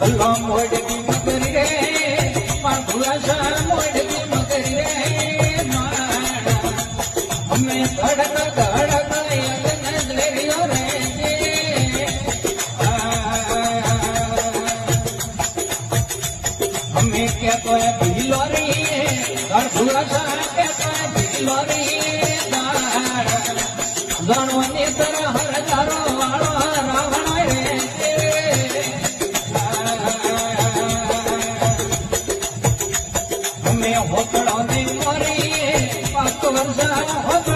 ભલો મોડકી મગરી રે પાંખુઆશા મોડકી મગરી રે અમે ધડક ધડક યજ્ઞ લેરિયો રે અમે કેતો ભીલો રે પાંખુઆશા કેતો ભીલો રે ગણવાની તર હર તારો વાળો રાવણ રે અમે હોકડો ની મોરી 5 વર્ષ